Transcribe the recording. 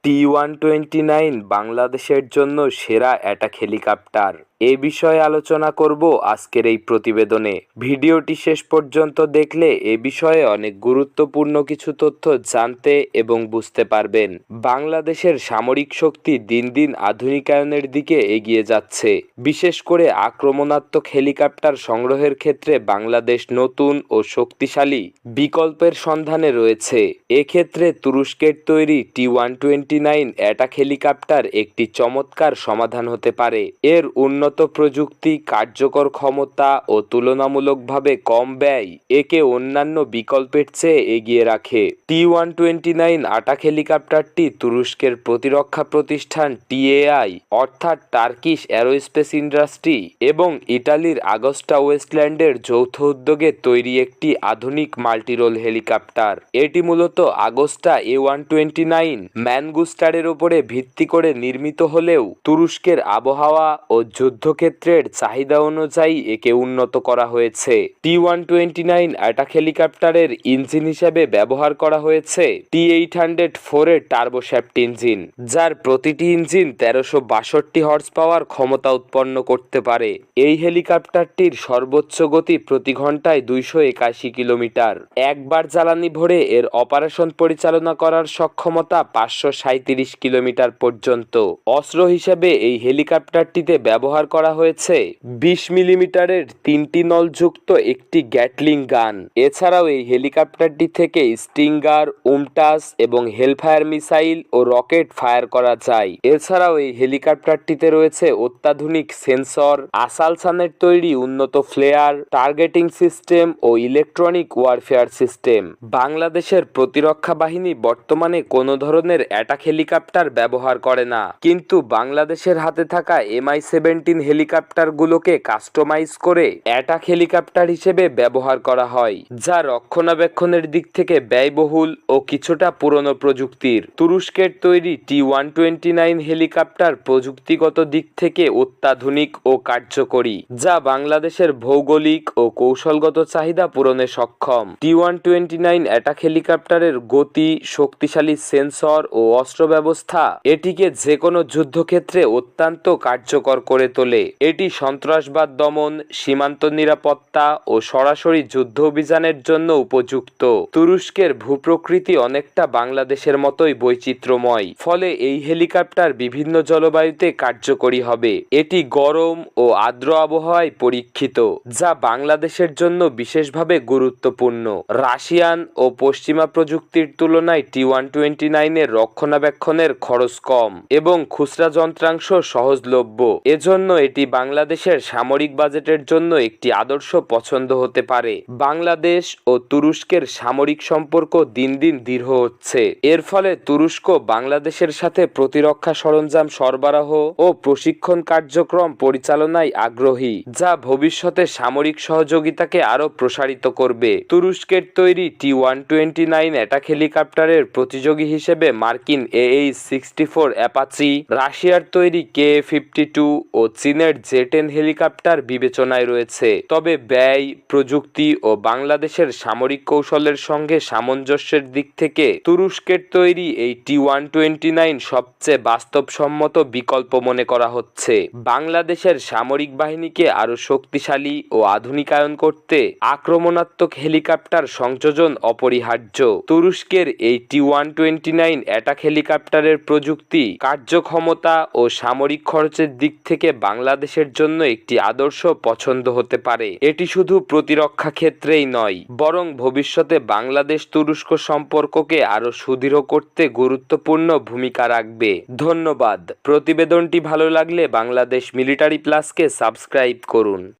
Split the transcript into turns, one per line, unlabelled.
টি-129 বাংলাদেশের জন্য সেরা অ্যাটাক হেলিকপ্টার। এ বিষয়ে আলোচনা করব আজকের এই প্রতিবেদনে। ভিডিওটি শেষ পর্যন্ত দেখলে এ বিষয়ে অনেক গুরুত্বপূর্ণ কিছু তথ্য জানতে এবং বুঝতে পারবেন। বাংলাদেশের সামরিক শক্তি দিন দিন আধুনিকায়নের দিকে এগিয়ে যাচ্ছে। বিশেষ করে আক্রমণাত্মক হেলিকপ্টার সংগ্রহের ক্ষেত্রে বাংলাদেশ নতুন ও শক্তিশালী বিকল্পের সন্ধানে রয়েছে। এক্ষেত্রে তুরস্কের তৈরি টি-129 অ্যাটাক হেলিকপ্টার একটি চমৎকার সমাধান হতে পারে। এর উন্নত প্রযুক্তি, কার্যকর ক্ষমতা ও তুলনামূলকভাবে কম ব্যয় একে অন্যান্য বিকল্পের চেয়ে এগিয়ে রাখে। টি-129 অ্যাটাক হেলিকপ্টারটি তুরস্কের প্রতিরক্ষা প্রতিষ্ঠান টিএআই অর্থাৎ টার্কিশ অ্যারোস্পেস ইন্ডাস্ট্রি এবং ইটালির আগস্টা ওয়েস্টল্যান্ডের যৌথ উদ্যোগে তৈরি একটি আধুনিক মাল্টিরোল হেলিকপ্টার। এটি মূলত আগস্টা এ-129 ম্যানগুস্টারের উপরে ভিত্তি করে নির্মিত হলেও তুরস্কের আবহাওয়া ও যুদ্ধক্ষেত্রের চাহিদা অনুযায়ী একে উন্নত করা হয়েছে। টি-129 অ্যাটাক হেলিকপ্টারের ইঞ্জিন হিসেবে ব্যবহার করা হয়েছে টি-804 এর টার্বোশ্যাফট ইঞ্জিন, যার প্রতিটি ইঞ্জিন 1362 হর্স পাওয়ার ক্ষমতা উৎপন্ন করতে পারে। এই হেলিকপ্টারটির সর্বোচ্চ গতি প্রতি ঘন্টায় 281 কিলোমিটার। একবার জ্বালানি ভরে এর অপারেশন পরিচালনা করার সক্ষমতা 537 কিলোমিটার পর্যন্ত। অস্ত্র হিসেবে এই হেলিকপ্টারটিতে ব্যবহার করা হয়েছে 20 মিলিমিটারের 3টি নলযুক্ত একটি গ্যাটলিং গান। এছাড়াও এই হেলিকপ্টারটি থেকে স্টিঙ্গার, উমটাস এবং হেলফায়ার মিসাইল ও রকেট ফায়ার করা যায়। এছাড়াও এই হেলিকপ্টারটিতে রয়েছে অত্যাধুনিক সেন্সর, আসালসানের তৈরি উন্নত ফ্লেয়ার, টার্গেটিং সিস্টেম ও ইলেকট্রনিক ওয়ারফেয়ার সিস্টেম। বাংলাদেশের প্রতিরক্ষা বাহিনী বর্তমানে কোনো ধরনের অ্যাটাক হেলিকপ্টার ব্যবহার করে না, কিন্তু বাংলাদেশের হাতে থাকা MI-17 হেলিকপ্টারগুলোকে কাস্টমাইজ করে অ্যাটাক হেলিকপ্টার হিসেবে ব্যবহার করা হয়, যা রক্ষণাবেক্ষণের দিক থেকে ব্যয়বহুল ও কিছুটা পুরনো প্রযুক্তির। তুরস্কের তৈরি টি-129 হেলিকপ্টার প্রযুক্তিগত দিক থেকে অত্যাধুনিক ও কার্যকরী, যা বাংলাদেশের ভৌগোলিক ও কৌশলগত চাহিদা পূরণে সক্ষম। টি-129 অ্যাটাক হেলিকপ্টারের গতি, শক্তিশালী সেন্সর ও অস্ত্র ব্যবস্থা এটিকে যে কোনো যুদ্ধক্ষেত্রে অত্যন্ত কার্যকর করে তোলে। এটি সন্ত্রাসবাদ দমন, সীমান্ত নিরাপত্তা ও সরাসরি যুদ্ধ অভিযানের জন্য উপযুক্ত। তুরস্কের ভূপ্রকৃতি অনেকটা বাংলাদেশের মতোই বৈচিত্র্যময়, ফলে এই হেলিকপ্টার বিভিন্ন জলবায়ুতে কার্যকরী হবে। এটি গরম ও আর্দ্র আবহাওয়ায় পরীক্ষিত, যা বাংলাদেশের জন্য বিশেষভাবে গুরুত্বপূর্ণ। রাশিয়ান ও পশ্চিমা প্রযুক্তির তুলনায় টি-129 এর রক্ষণাবেক্ষণের খরচ কম এবং খুচরা যন্ত্রাংশ সহজলভ্য। এজন্য এটি বাংলাদেশের সামরিক বাজেটের জন্য একটি আদর্শ পছন্দ হতে পারে। বাংলাদেশ ও তুরস্কের সামরিক সম্পর্ক দিন দিন দৃঢ় হচ্ছে। এর ফলে তুরস্ক বাংলাদেশের সাথে প্রতিরক্ষা সরঞ্জাম সরবরাহ ও প্রশিক্ষণ কার্যক্রম পরিচালনায় আগ্রহী, যা ভবিষ্যতে সামরিক সহযোগিতাকে আরও প্রসারিত করবে। তুরস্কের তৈরি টি-129 অ্যাটাক হেলিকপ্টারের প্রতিযোগী হিসেবে মার্কিন AH-64 অ্যাপাচি, রাশিয়ার তৈরি KA-52 ও চীনের জে-10 হেলিকপ্টার বিবেচনায় রয়েছে। তবে ব্যয়, প্রযুক্তি ও বাংলাদেশের সামরিক কৌশলের সঙ্গে সামঞ্জস্যের দিক থেকে তুরস্কের তৈরি এই টি-129 সবচেয়ে বাস্তবসম্মত বিকল্প মনে করা হচ্ছে। বাংলাদেশের সামরিক বাহিনীকে আরও শক্তিশালী ও আধুনিকায়ন করতে আক্রমণাত্মক হেলিকপ্টার সংযোজন অপরিহার্য। তুরস্কের এই টি-129 অ্যাটাক হেলিকপ্টারের প্রযুক্তি, কার্যক্ষমতা ও সামরিক খরচের দিক থেকে বাংলাদেশের জন্য একটি আদর্শ পছন্দ হতে পারে। এটি শুধু প্রতিরক্ষা ক্ষেত্রেই নয়, বরং ভবিষ্যতে বাংলাদেশ তুরস্ক সম্পর্ককে আরও সুদৃঢ় করতে গুরুত্বপূর্ণ ভূমিকা রাখবে। ধন্যবাদ। প্রতিবেদনটি ভালো লাগলে বাংলাদেশ মিলিটারি প্লাসকে সাবস্ক্রাইব করুন।